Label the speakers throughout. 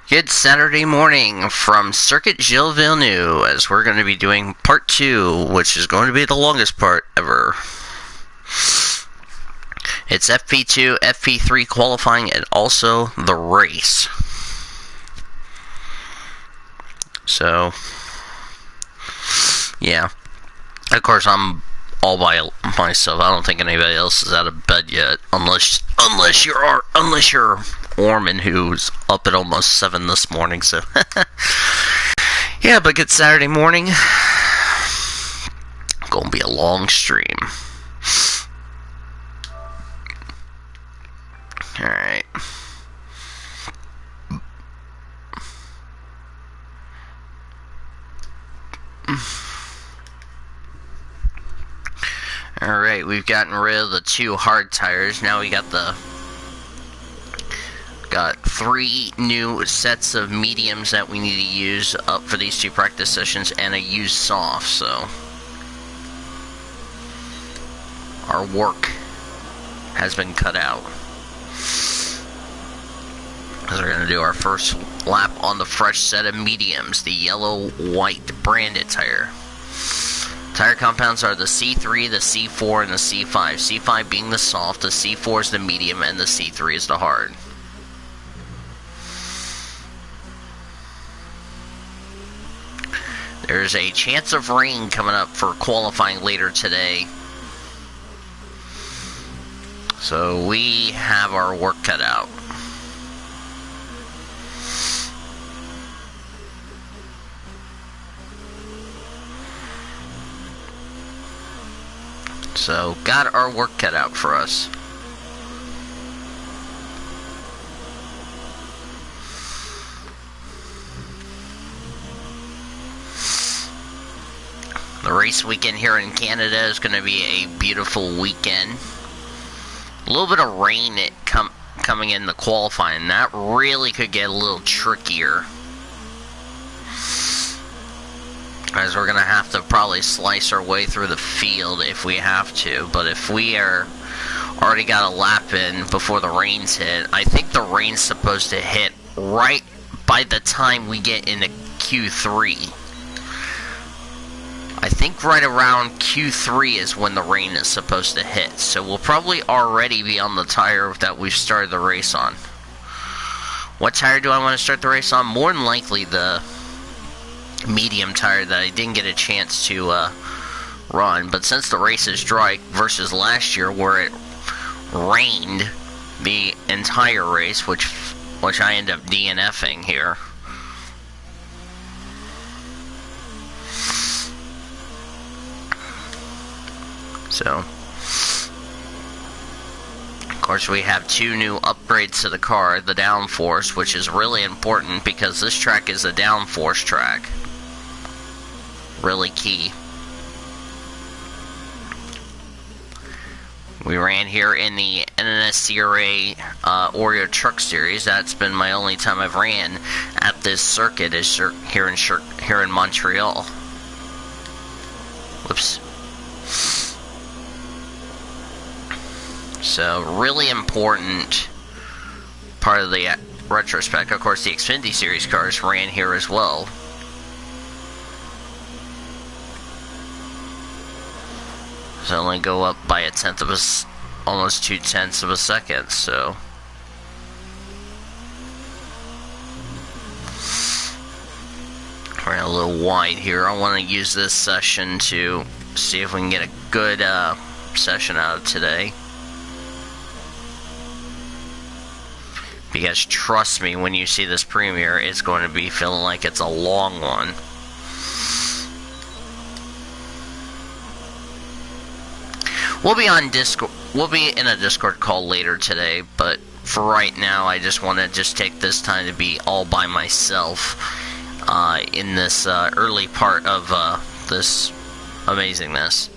Speaker 1: Good Saturday morning from Circuit Gilles Villeneuve, as we're going to be doing part 2, which is going to be the longest part ever. It's FP2, FP3 qualifying, and also the race. So, yeah. Of course, I'm all by myself. I don't think anybody else is out of bed yet, unless you're Orman, who's up at almost 7 this morning. So, yeah, but good Saturday morning. Gonna be a long stream. All right. Alright, we've gotten rid of the 2 hard tires. Now we got 3 new sets of mediums that we need to use up for these 2 practice sessions, and a used soft. So our work has been cut out, because we're going to do our first lap on the fresh set of mediums, the yellow-white branded tire. Tire compounds are the C3, the C4, and the C5. C5 being the soft, the C4 is the medium, and the C3 is the hard. There's a chance of rain coming up for qualifying later today, so we have our work cut out. So, got our work cut out for us. The race weekend here in Canada is going to be a beautiful weekend. A little bit of rain coming in the qualifying. That really could get a little trickier, as we're going to have to probably slice our way through the field if we have to. But if we are already got a lap in before the rains hit, I think the rain's supposed to hit right by the time we get into Q3. I think right around Q3 is when the rain is supposed to hit. So we'll probably already be on the tire that we've started the race on. What tire do I want to start the race on? More than likely the medium tire that I didn't get a chance to run, but since the race is dry versus last year where it rained the entire race, which I end up DNFing here. So, of course, we have 2 new upgrades to the car, the downforce, which is really important because this track is a downforce track. Really key. We ran here in the NSCRA Oreo Truck Series. That's been my only time I've ran at this circuit, is here in Montreal. Whoops. So, really important part of the retrospect. Of course, the Xfinity Series cars ran here as well. So only go up by almost 0.2 of a second, so. We're a little wide here. I want to use this session to see if we can get a good session out of today. Because trust me, when you see this premiere, it's going to be feeling like it's a long one. We'll be on Discord. We'll be in a Discord call later today, but for right now, I just want to take this time to be all by myself in this early part of this amazingness.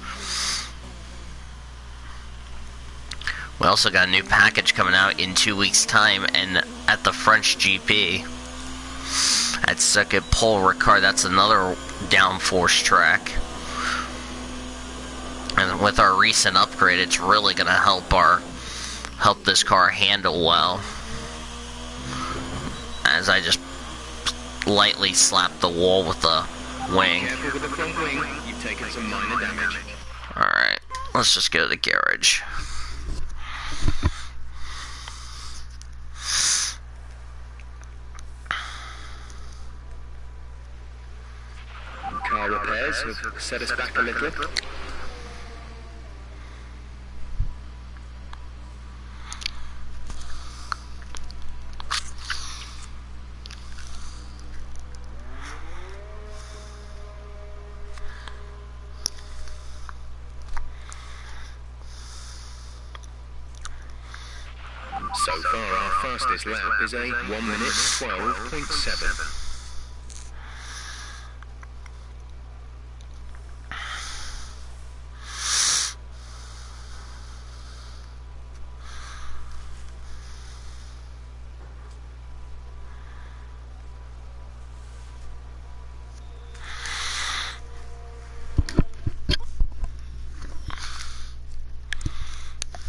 Speaker 1: We also got a new package coming out in 2 weeks' time, and at the French GP at Circuit Paul Ricard. That's another downforce track. And with our recent upgrade, it's really going to help this car handle well. As I just lightly slapped the wall with the wing.
Speaker 2: Careful with the front wing. You've taken some minor damage.
Speaker 1: Alright, let's just go to the garage.
Speaker 2: Car repairs have set us back a little. So far, our fastest lap is a 1 minute 12.7.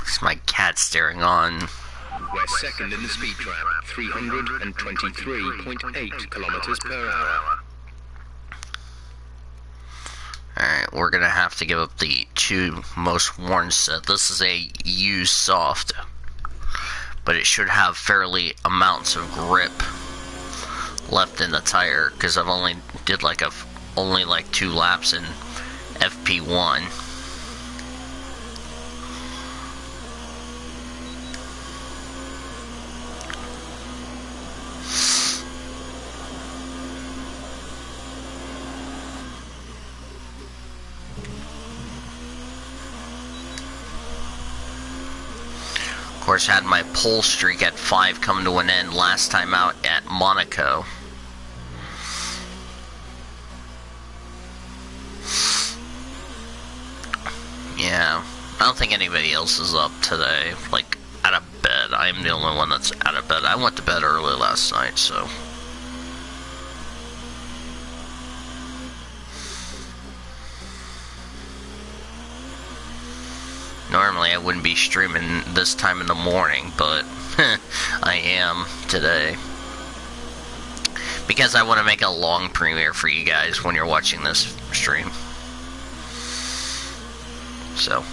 Speaker 1: It's my cat staring on.
Speaker 2: We're second in the speed trap, 323.8 kilometers per hour.
Speaker 1: Alright, we're gonna have to give up the 2 most worn set. This is a used soft, but it should have fairly amounts of grip left in the tire, because I've only did like only 2 laps in FP1. Of course, had my pole streak at 5 come to an end last time out at Monaco. Yeah, I don't think anybody else is up today, like, out of bed. I am the only one that's out of bed. I went to bed early last night, so... Normally I wouldn't be streaming this time in the morning, but I am today. Because I want to make a long premiere for you guys when you're watching this stream. So,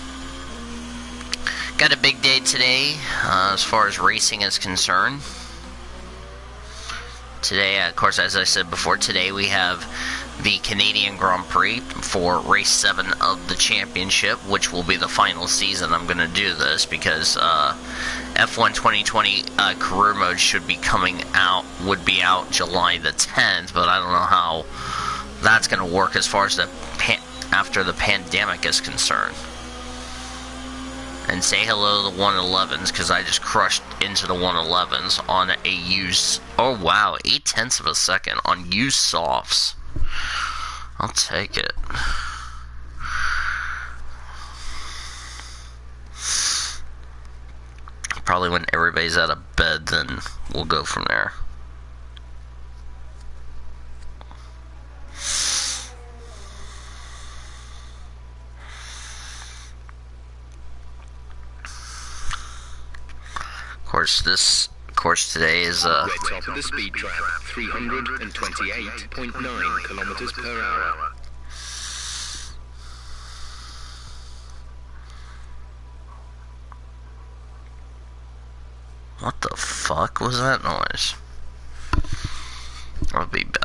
Speaker 1: got a big day today as far as racing is concerned. Today, of course, as I said before, today we have the Canadian Grand Prix for race 7 of the championship, which will be the final season I'm going to do this, because F1 2020 career mode should be would be out July the 10th, but I don't know how that's going to work as far as after the pandemic is concerned. And say hello to the 111s, because I just crushed into the 111s on a used... Oh wow, 0.8 of a second on used softs. I'll take it. Probably when everybody's out of bed, then we'll go from there. Of course, this course today is
Speaker 2: we're top of the speed trap, 328.9 kilometers per hour.
Speaker 1: What the fuck was that noise? I'll be back.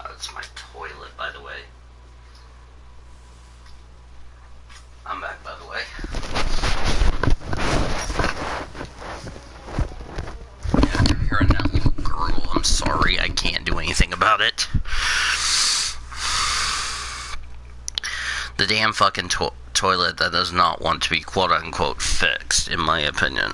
Speaker 1: That's my toilet, by the way. I'm back, by the way. Yeah, you're hearing that little gurgle. I'm sorry, I can't do anything about it. The damn fucking toilet that does not want to be quote-unquote fixed, in my opinion.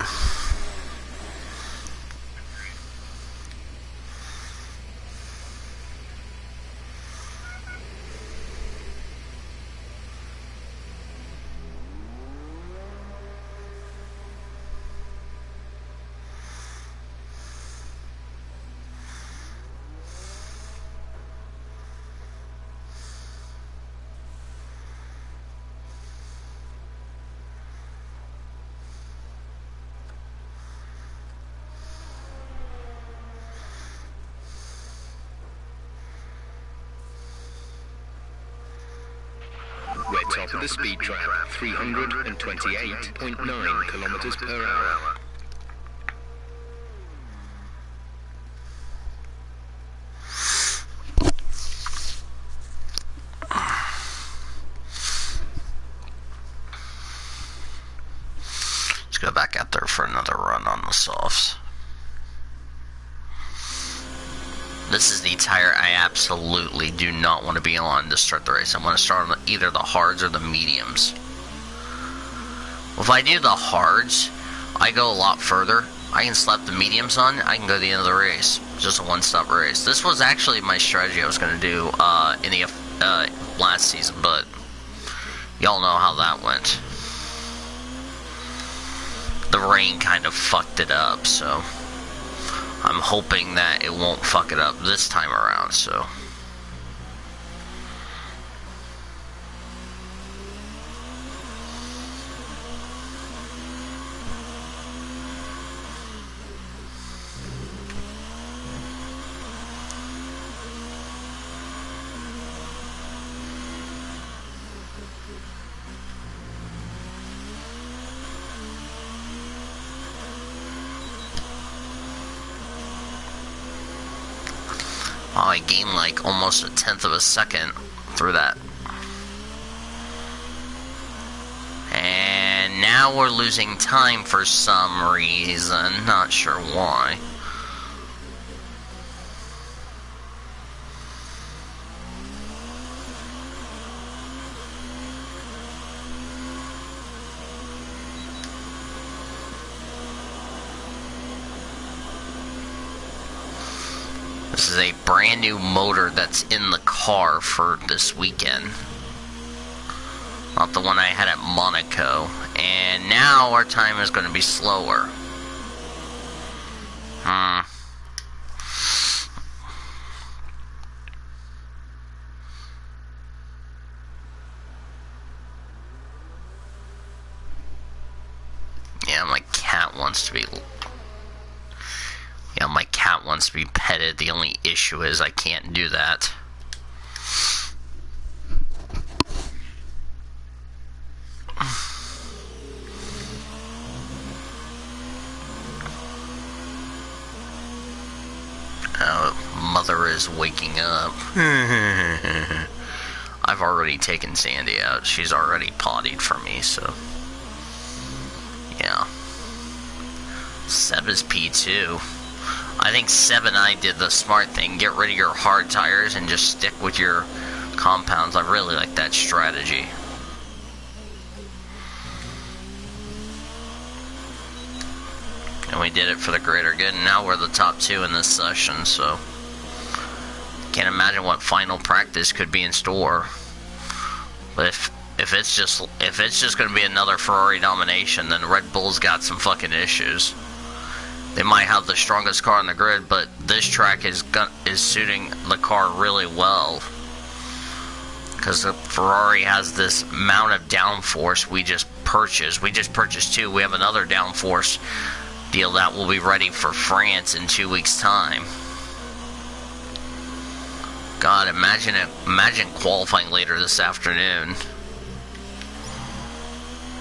Speaker 2: We're top of the speed trap, 328.9 kilometers per hour.
Speaker 1: Let's go back out there for another run on the softs. This is the tire I absolutely do not want to be on to start the race. I want to start on either the hards or the mediums. If I do the hards, I go a lot further. I can slap the mediums on, I can go to the end of the race. Just a one-stop race. This was actually my strategy I was going to do in the last season, but y'all know how that went. The rain kind of fucked it up, so I'm hoping that it won't fuck it up this time around, so. Oh, I gained like almost 1/10 of a second through that. And now we're losing time for some reason. Not sure why. This is a brand new motor that's in the car for this weekend. Not the one I had at Monaco. And now our time is going to be slower. Yeah, my cat wants to be... Yeah, my cat wants to be petted. The only issue is I can't do that. Oh, mother is waking up. I've already taken Sandy out. She's already pottied for me, so... Yeah. Seb is P2. I think Seb and I did the smart thing. Get rid of your hard tires and just stick with your compounds. I really like that strategy. And we did it for the greater good. And now we're the top 2 in this session, so... Can't imagine what final practice could be in store. But if it's just going to be another Ferrari domination, then Red Bull's got some fucking issues. They might have the strongest car on the grid, but this track is suiting the car really well. Because the Ferrari has this amount of downforce we just purchased. We just purchased 2. We have another downforce deal that will be ready for France in 2 weeks' time. God, imagine qualifying later this afternoon.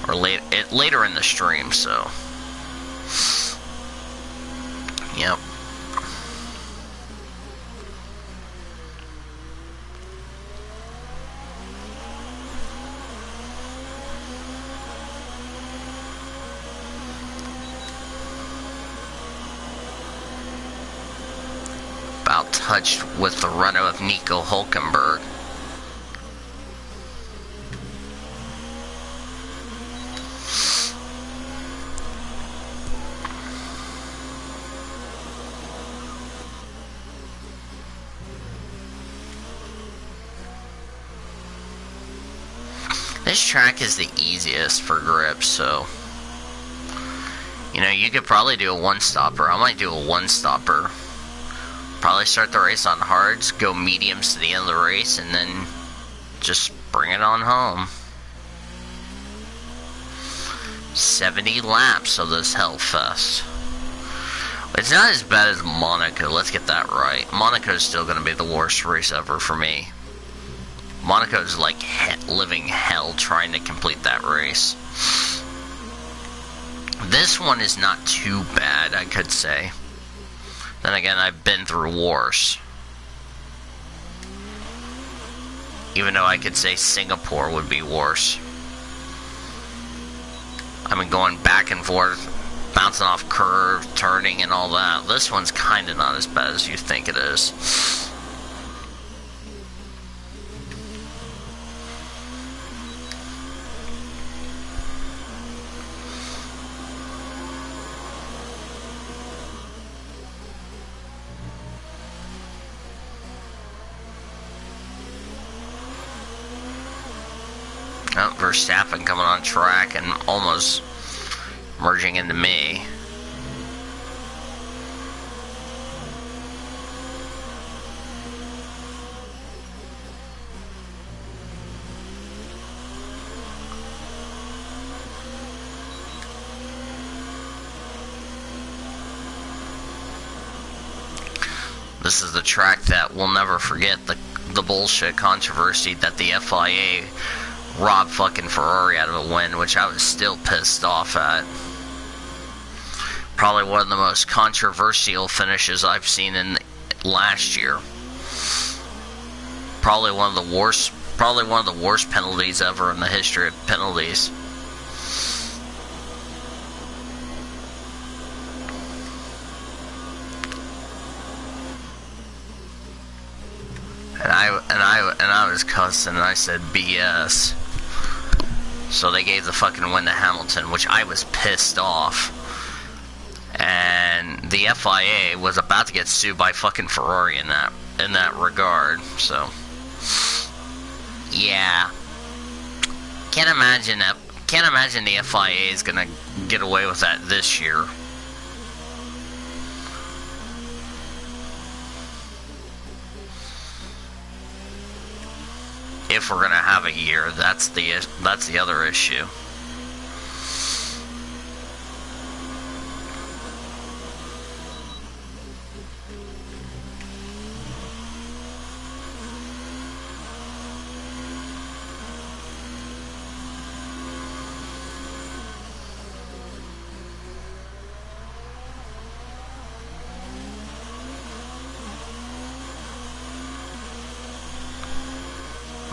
Speaker 1: Or later in the stream, so... Yep. About touched with the Renault of Nico Hülkenberg. This track is the easiest for grip, so... You know, you could probably do a one-stopper. I might do a one-stopper. Probably start the race on hards, go mediums to the end of the race, and then just bring it on home. 70 laps of this Hellfest. It's not as bad as Monaco, let's get that right. Monaco's still going to be the worst race ever for me. Monaco's like living hell trying to complete that race. This one is not too bad, I could say. Then again, I've been through worse. Even though I could say Singapore would be worse. I mean, going back and forth, bouncing off curves, turning and all that. This one's kind of not as bad as you think it is. Oh, Verstappen coming on track and almost merging into me. This is the track that we'll never forget, the bullshit controversy that the FIA robbed fucking Ferrari out of a win, which I was still pissed off at. Probably one of the most controversial finishes I've seen in last year. Probably one of the worst penalties ever in the history of penalties. And I was cussing and I said BS. So they gave the fucking win to Hamilton, which I was pissed off. And the FIA was about to get sued by fucking Ferrari in that regard. So yeah, can't imagine the FIA is gonna get away with that this year. If we're gonna have a year, that's the other issue.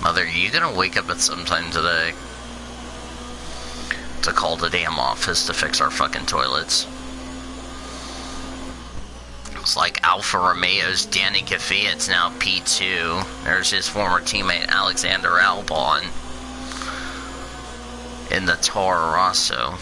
Speaker 1: Mother, are you gonna wake up at some time today to call the damn office to fix our fucking toilets? It's like Alfa Romeo's Danny Kvyat's now P2. There's his former teammate Alexander Albon in the Toro Rosso.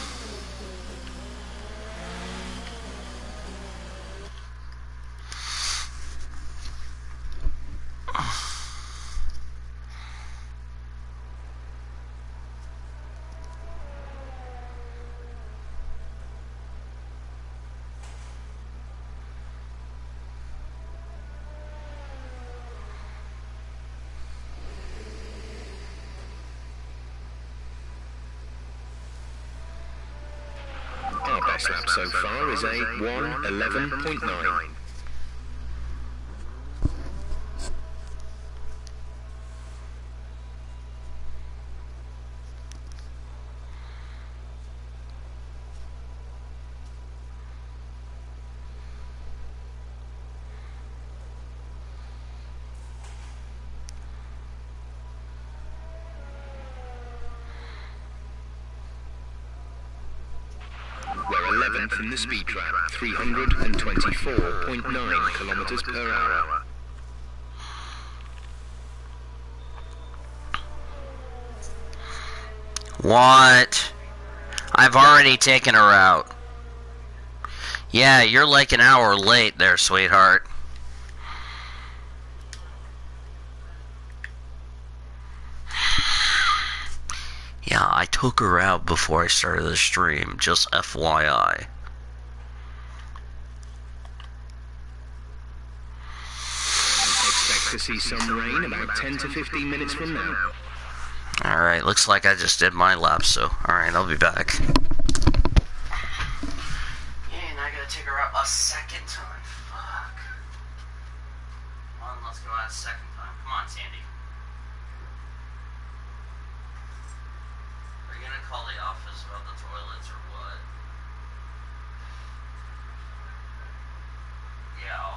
Speaker 2: Our best lap so far is a 1:11.9. We're 11th in the speed trap, 324.9 kilometers per hour.
Speaker 1: What? I've already taken her out. Yeah, you're like an hour late there, sweetheart. Yeah, I took her out before I started the stream, just FYI.
Speaker 2: Expect to see some rain about 10 to 15 minutes from now.
Speaker 1: Alright, looks like I just did my lap, so alright, I'll be back. Yeah, and I gotta take her out a second time. Fuck. Come on, let's go out a second time. Come on, Sandy. Are you gonna call the office about the toilets or what? Yeah.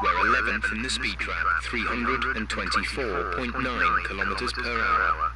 Speaker 2: We're 11th in the speed trap, 324.9 kilometers per hour.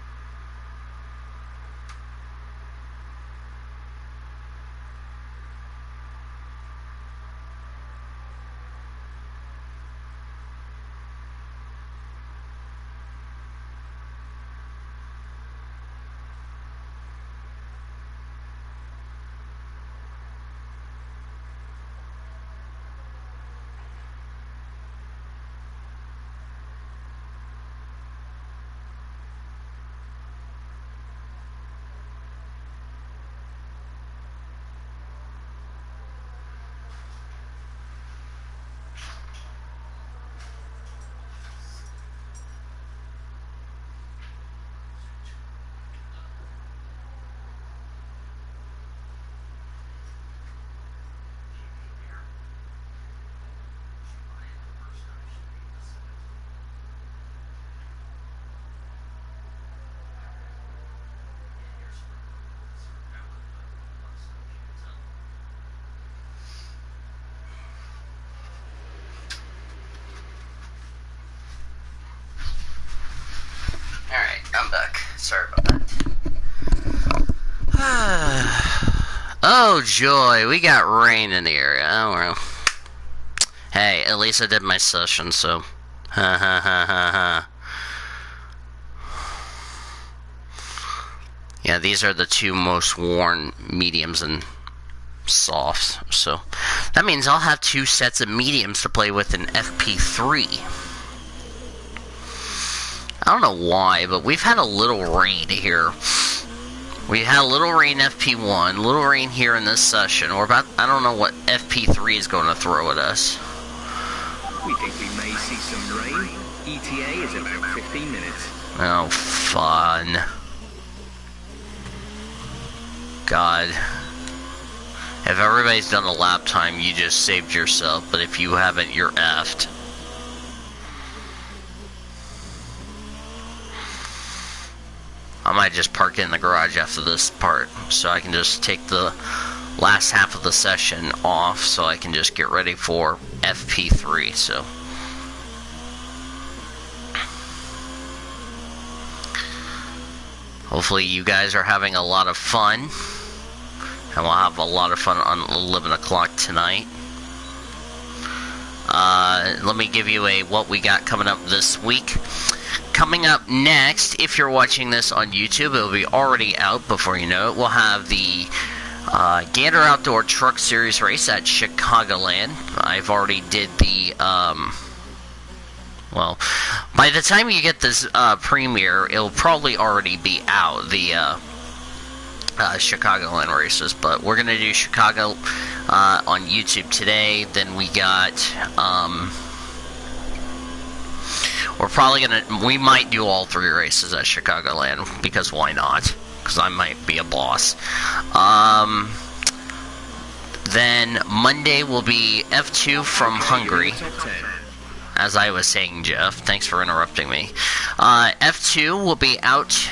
Speaker 1: Alright, I'm back. Sorry about that. Oh, joy. We got rain in the area. Oh, well. Hey, at least I did my session, so. Ha ha ha ha ha. Yeah, these are the two most worn mediums and softs. So that means I'll have two sets of mediums to play with in FP3. I don't know why, but we've had a little rain here. We had a little rain FP1, a little rain here in this session. We're about, I don't know what FP3 is going to throw at us.
Speaker 2: We think we may see some rain. ETA is about 15 minutes.
Speaker 1: Oh, fun. God. If everybody's done a lap time, you just saved yourself, but if you haven't, you're effed. I might just park in the garage after this part, so I can just take the last half of the session off, so I can just get ready for FP3, so. Hopefully you guys are having a lot of fun, and we'll have a lot of fun on 11 o'clock tonight. Let me give you a what we got coming up this week. Coming up next, if you're watching this on YouTube, it'll be already out before you know it. We'll have the Gander Outdoor Truck Series race at Chicagoland. I've already did the, well, by the time you get this premiere, it'll probably already be out, the Chicagoland races. But we're going to do Chicago on YouTube today. Then we got, we might do all three races at Chicagoland, because why not? Because I might be a boss. Then Monday will be F2 from Hungary.
Speaker 2: Top 10.
Speaker 1: As I was saying, Jeff, thanks for interrupting me. F2 will be out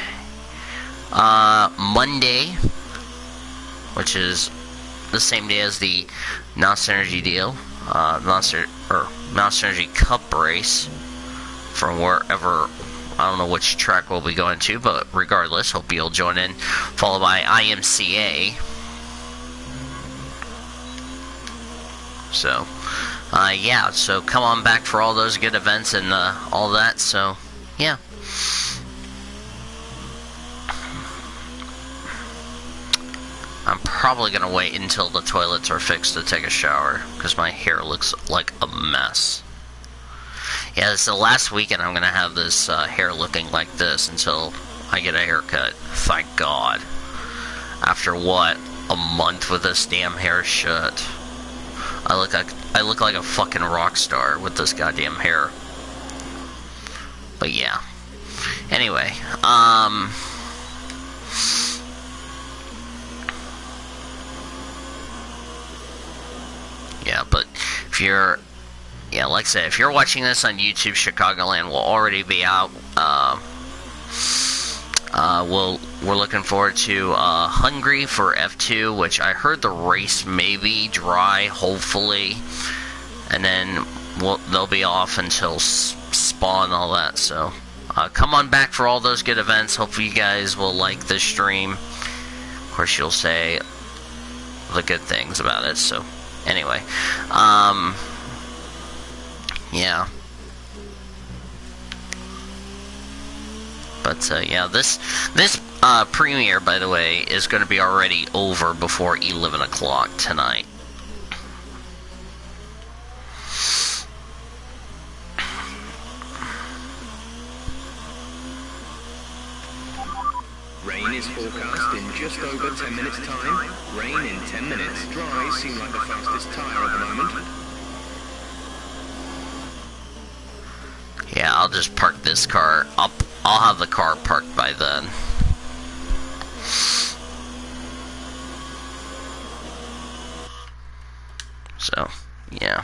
Speaker 1: Monday, which is the same day as the Monster Energy deal, Monster Energy Cup race from wherever. I don't know which track we'll be going to, but regardless, hope you'll join in. Followed by IMCA. So, yeah, so come on back for all those good events and all that, so, yeah. I'm probably going to wait until the toilets are fixed to take a shower, because my hair looks like a mess. Yeah, it's the last weekend I'm going to have this hair looking like this until I get a haircut. Thank God. After, what, a month with this damn hair shut. I look like a fucking rock star with this goddamn hair. But yeah. Anyway, yeah, but if you're, yeah, like I said, if you're watching this on YouTube, Chicagoland will already be out. We're looking forward to Hungary for F2, which I heard the race may be dry, hopefully, and then they'll be off until Spa and all that. So come on back for all those good events. Hopefully you guys will like this stream. Of course, you'll say the good things about it. So anyway, yeah. But yeah, this premiere, by the way, is going to be already over before 11 o'clock tonight.
Speaker 2: Rain is forecast in just over 10 minutes' time. Rain in 10 minutes. Dry seem like the fastest tyre at the moment.
Speaker 1: Yeah, I'll just park this car. I'll have the car parked by then. So, yeah.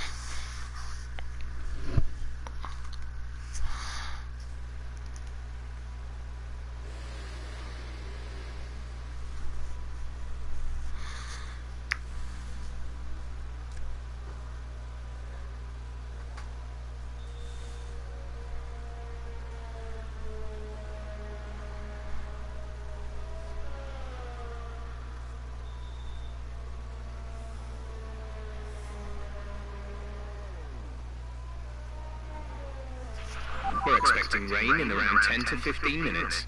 Speaker 2: We're expecting rain in around 10 to 15 minutes.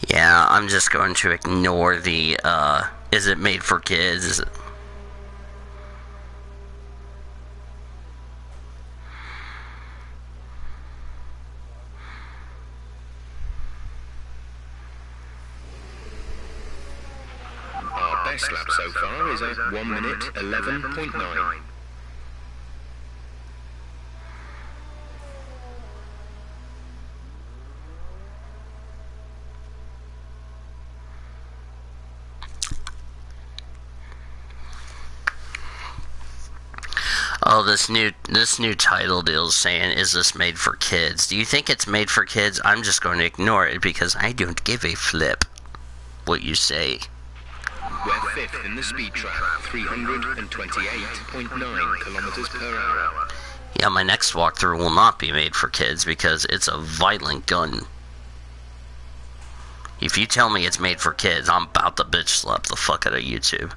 Speaker 1: Yeah, I'm just going to ignore the, is it made for kids? Is it...
Speaker 2: Best lap so far is a 1 minute 11.9.
Speaker 1: Oh, this new title deal is saying, is this made for kids? Do you think it's made for kids? I'm just going to ignore it because I don't give a flip what you say.
Speaker 2: We're fifth in the speed trap, 328.9 kilometers per hour.
Speaker 1: Yeah, my next walkthrough will not be made for kids because it's a violent gun. If you tell me it's made for kids, I'm about to bitch slap the fuck out of YouTube.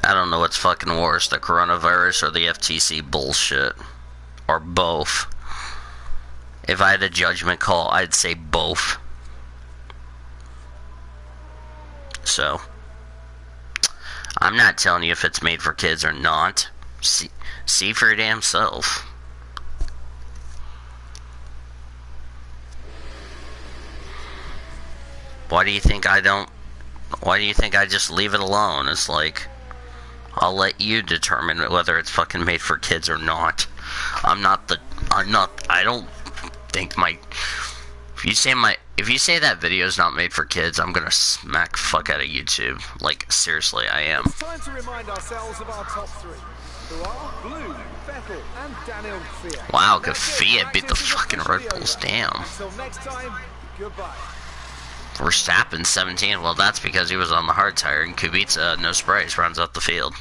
Speaker 1: I don't know what's fucking worse, the coronavirus or the FTC bullshit. Or both. If I had a judgment call, I'd say both. So, I'm not telling you if it's made for kids or not. See for your damn self. Why do you think I just leave it alone? It's like, I'll let you determine whether it's fucking made for kids or not. I don't think if you say that video's not made for kids, I'm gonna smack fuck out of YouTube. Like, seriously, I am.
Speaker 3: It's time to remind ourselves of our top three, who are Blue, Vettel, and Daniel Kvyat.
Speaker 1: Wow, Kvyat beat the fucking Red Bulls, damn.
Speaker 3: Until next time, goodbye.
Speaker 1: Verstappen 17, well that's because he was on the hard tire, and Kubica, no sprays, runs out the field.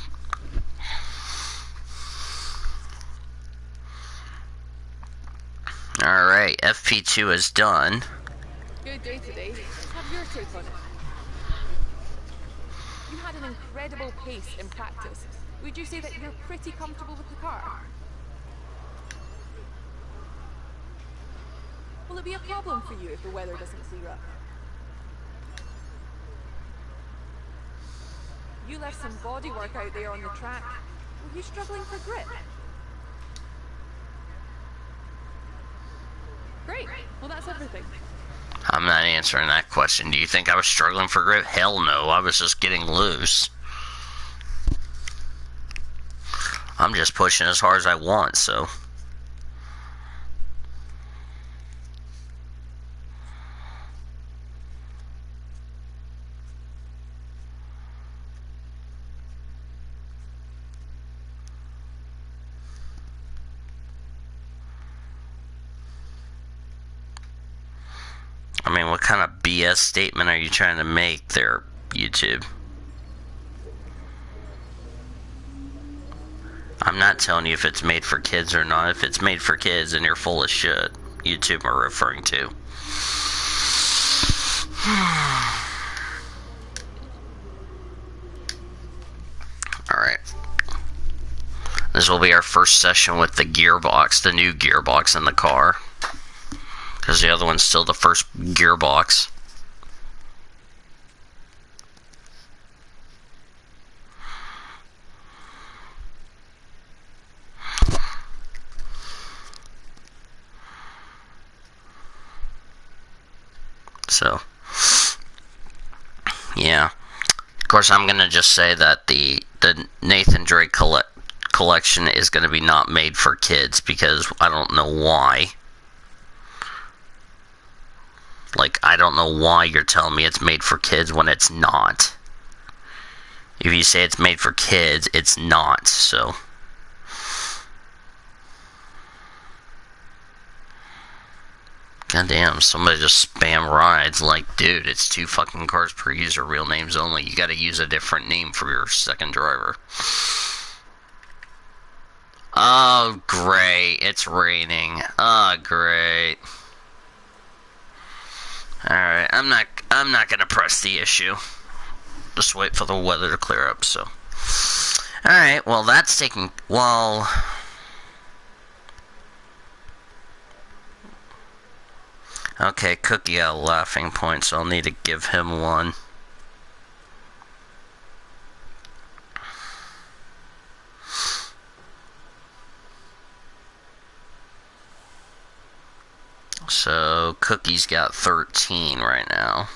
Speaker 1: Alright, FP2 is done.
Speaker 4: Good day today. Let's have your take on it. You had an incredible pace in practice. Would you say that you're pretty comfortable with the car? Will it be a problem for you if the weather doesn't clear up? You left some bodywork out there on the track. Were you struggling for grip? Great. Well, that's everything.
Speaker 1: I'm not answering that question. Do you think I was struggling for grip? Hell no, I was just getting loose. I'm just pushing as hard as I want, so... I mean, what kind of BS statement are you trying to make there, YouTube? I'm not telling you if it's made for kids or not. If it's made for kids, then you're full of shit. YouTube are referring to. Alright. This will be our first session with the gearbox, the new gearbox in the car. Because the other one's still the first gearbox. So, yeah. Of course, I'm going to just say that the Nathan Drake collection is going to be not made for kids because I don't know why. Like, I don't know why you're telling me it's made for kids when it's not. If you say it's made for kids, it's not, so... Goddamn, somebody just spam rides like, dude, it's 2 fucking cars per user, real names only. You gotta use a different name for your second driver. Oh, great, it's raining. Oh, great. Alright, I'm not gonna press the issue. Just wait for the weather to clear up, so. Alright, well that's taking, well... Okay, Cookie got a laughing point, so I'll need to give him one. So, Cookie's got 13 right now.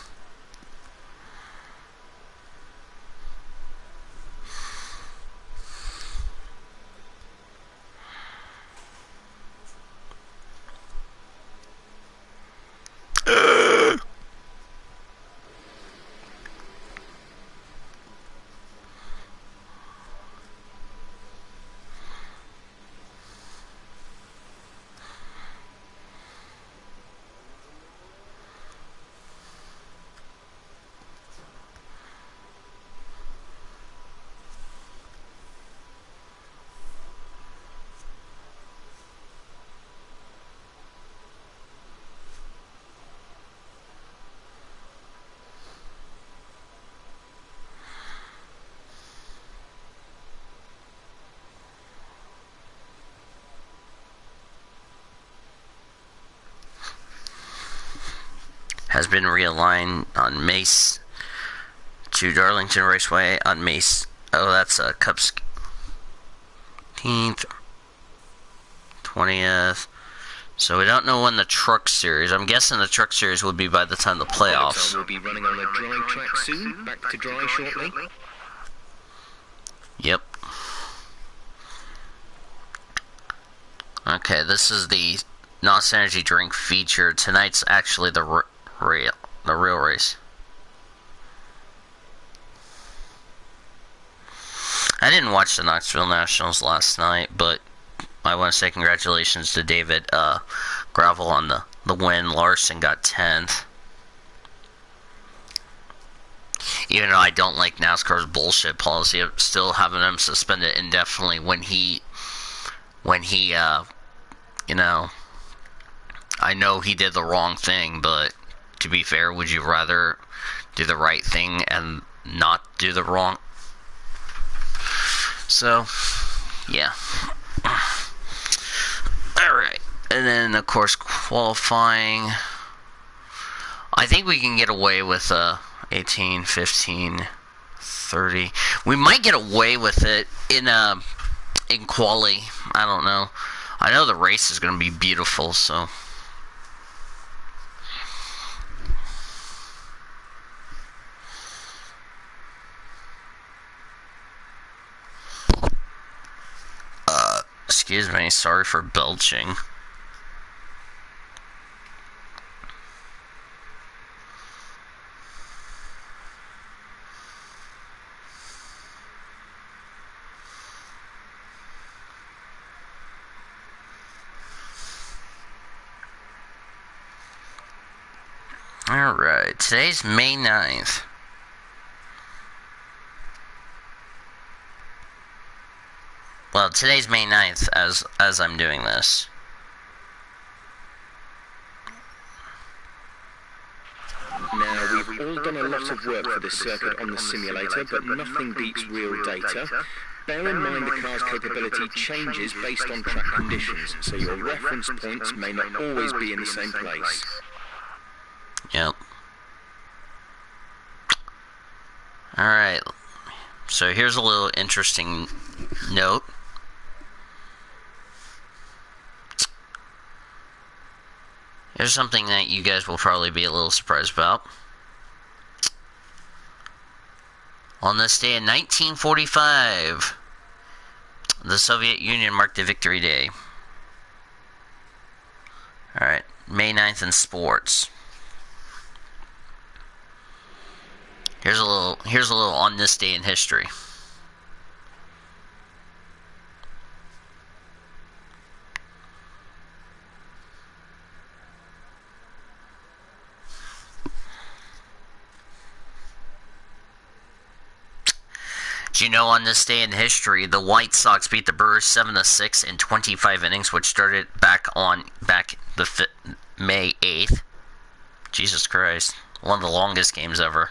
Speaker 1: has been realigned on Mace to Darlington Raceway on Mace. Oh, that's a Cups 18th, 20th. So we don't know when the Truck Series. I'm guessing the Truck Series would be by the time the playoffs.
Speaker 2: We'll be running on a dry track soon. Back to dry shortly.
Speaker 1: Yep. Okay, this is the NOS Energy Drink feature. Tonight's actually the real race. I didn't watch the Knoxville Nationals last night, but I want to say congratulations to David Gravel on the win. Larson got 10th. Even though I don't like NASCAR's bullshit policy of still having him suspended indefinitely when he you know, I know he did the wrong thing, but to be fair, would you rather do the right thing and not do the wrong? So, yeah. Alright. And then, of course, qualifying. I think we can get away with 18, 15, 30. We might get away with it in quali. I don't know. I know the race is going to be beautiful, so. Excuse me, sorry for belching. Alright, today's May 9th. Well, today's May 9th as I'm doing this.
Speaker 2: Now, we've all done a lot of work for this circuit on the simulator, but nothing beats real data. Bear in mind the car's capability changes based on track conditions, so your reference points may not always be in the same place.
Speaker 1: Yep. Alright. So here's a little interesting note. Here's something that you guys will probably be a little surprised about. On this day in 1945, the Soviet Union marked a victory day. Alright, May 9th in sports. Here's a little on this day in history. Do you know on this day in history, the White Sox beat the Brewers 7-6 in 25 innings, which started back May 8th. Jesus Christ. One of the longest games ever.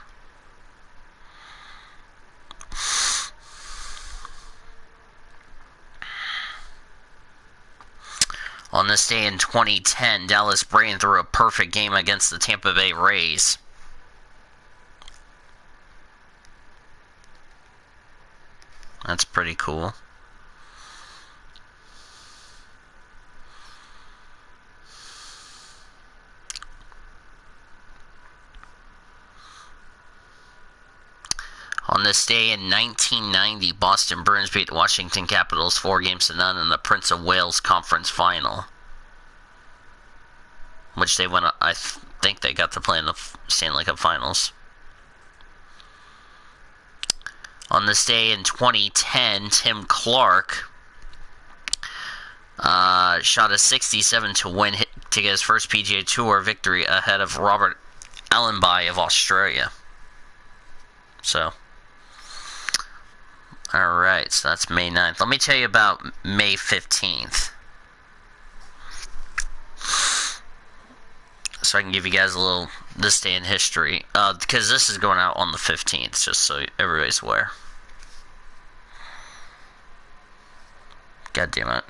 Speaker 1: On this day in 2010, Dallas Braden threw a perfect game against the Tampa Bay Rays. That's pretty cool. On this day in 1990, Boston Bruins beat the Washington Capitals 4-0 in the Prince of Wales Conference Final. Which they went, I think they got to play in the Stanley Cup Finals. On this day in 2010, Tim Clark shot a 67 to win to get his first PGA Tour victory ahead of Robert Allenby of Australia. So, alright, so that's May 9th. Let me tell you about May 15th. So I can give you guys a little this day in history. Because this is going out on the 15th, just so everybody's aware. God damn it.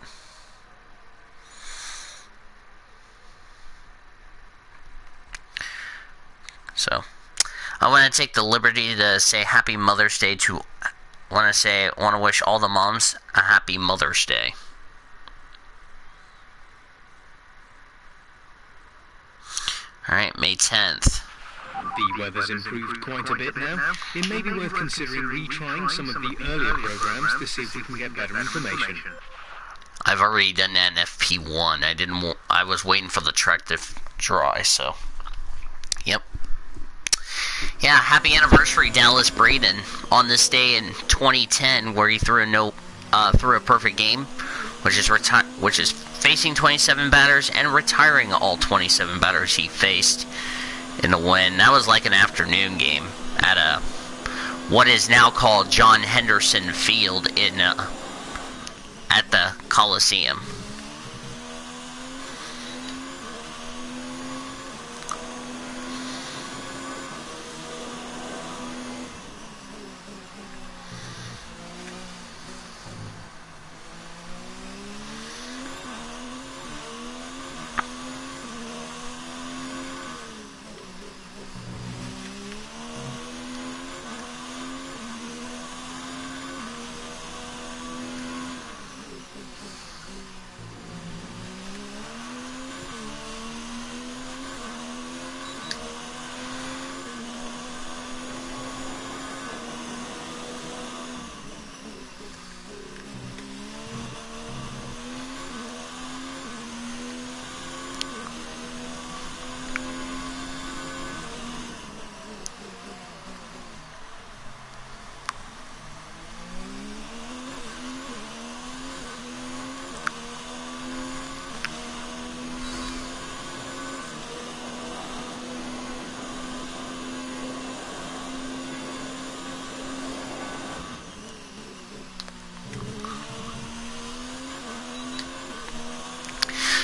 Speaker 1: So, I want to take the liberty to say Happy Mother's Day to, want to wish all the moms a Happy Mother's Day. Alright, May 10th.
Speaker 2: The weather's improved quite a bit now. It may be worth considering retrying some of the earlier programs to see if we can get better information.
Speaker 1: I've already done that in FP1. I was waiting for the track to dry, so. Yep. Yeah, happy anniversary, Dallas Braden. On this day in 2010, where he threw a perfect game, which is facing 27 batters and retiring all 27 batters he faced in the win. That was like an afternoon game at what is now called John Henderson Field at the Coliseum.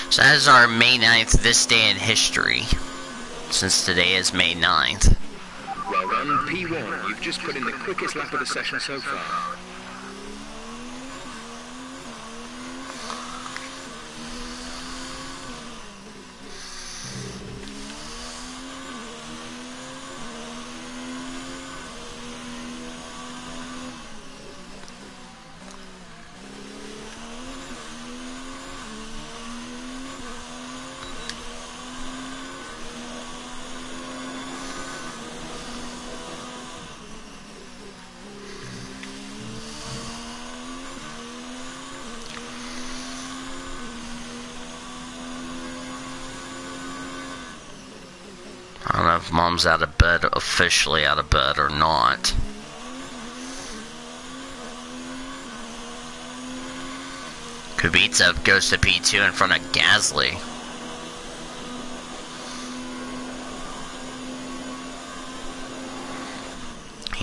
Speaker 1: So that is our May 9th, this day in history, since today is May 9th.
Speaker 2: Well done, P1. You've just put in the quickest lap of the session so far.
Speaker 1: I don't know if Mom's out of bed, officially out of bed or not. Kubica goes to P2 in front of Gasly.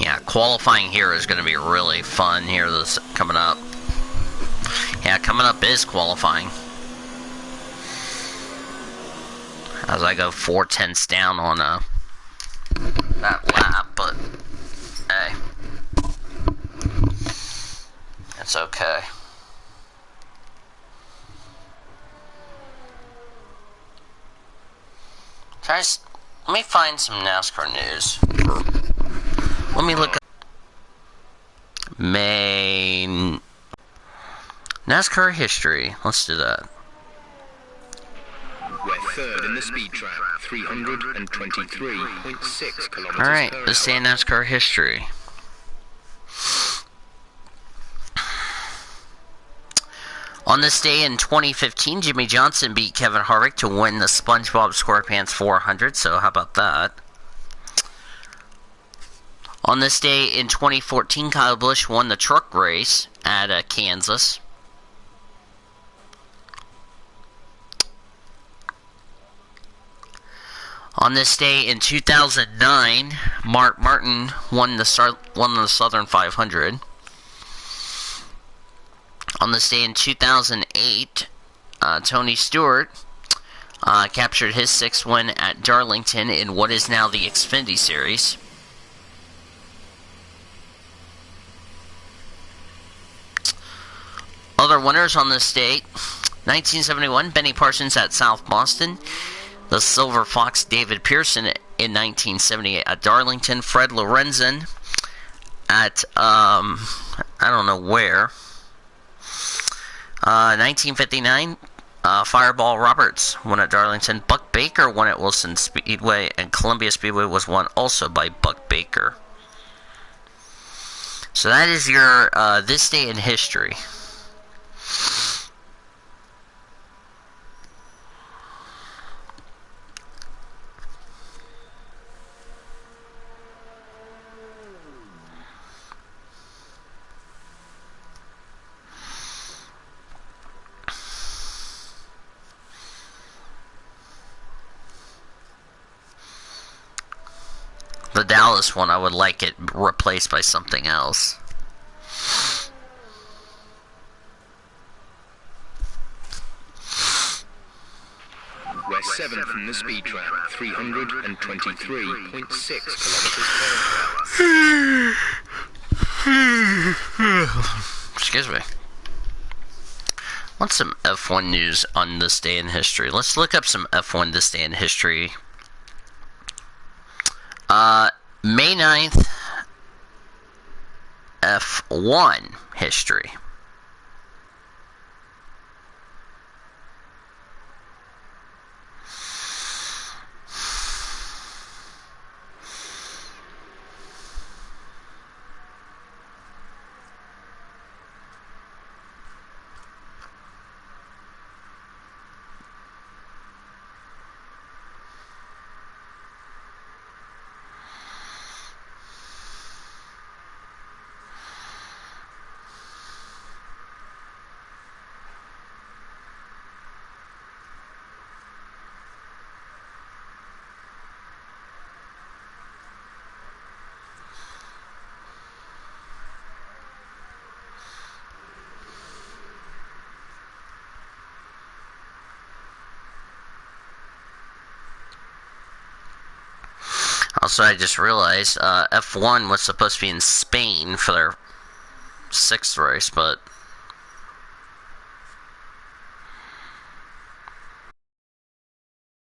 Speaker 1: Yeah, qualifying here is going to be really fun here this coming up. Yeah, coming up is qualifying. As I go 4/10 down on that lap, but hey, it's okay. Guys, let me find some NASCAR news. Let me look up May NASCAR history. Let's do that.
Speaker 2: We're third in the speed trap, 323.6 kilometers
Speaker 1: Alright,
Speaker 2: per hour.
Speaker 1: let's say NASCAR history. On this day in 2015, Jimmy Johnson beat Kevin Harvick to win the SpongeBob SquarePants 400, so how about that? On this day in 2014, Kyle Busch won the truck race at Kansas. On this day in 2009, Mark Martin won the Southern 500. On this day in 2008, Tony Stewart captured his 6th win at Darlington in what is now the Xfinity Series. Other winners on this date: 1971, Benny Parsons at South Boston. The Silver Fox, David Pearson in 1978 at Darlington. Fred Lorenzen at, I don't know where. 1959, Fireball Roberts won at Darlington. Buck Baker won at Wilson Speedway, and Columbia Speedway was won also by Buck Baker. So that is your this day in history. The Dallas one, I would like it replaced by something else.
Speaker 2: We're 7 from the speed trap, 323.6 kilometers per hour.
Speaker 1: Excuse me. What's some F1 news on this day in history? Let's look up some F1 this day in history. May 9th, F1 history. Also, I just realized F1 was supposed to be in Spain for their 6th race, but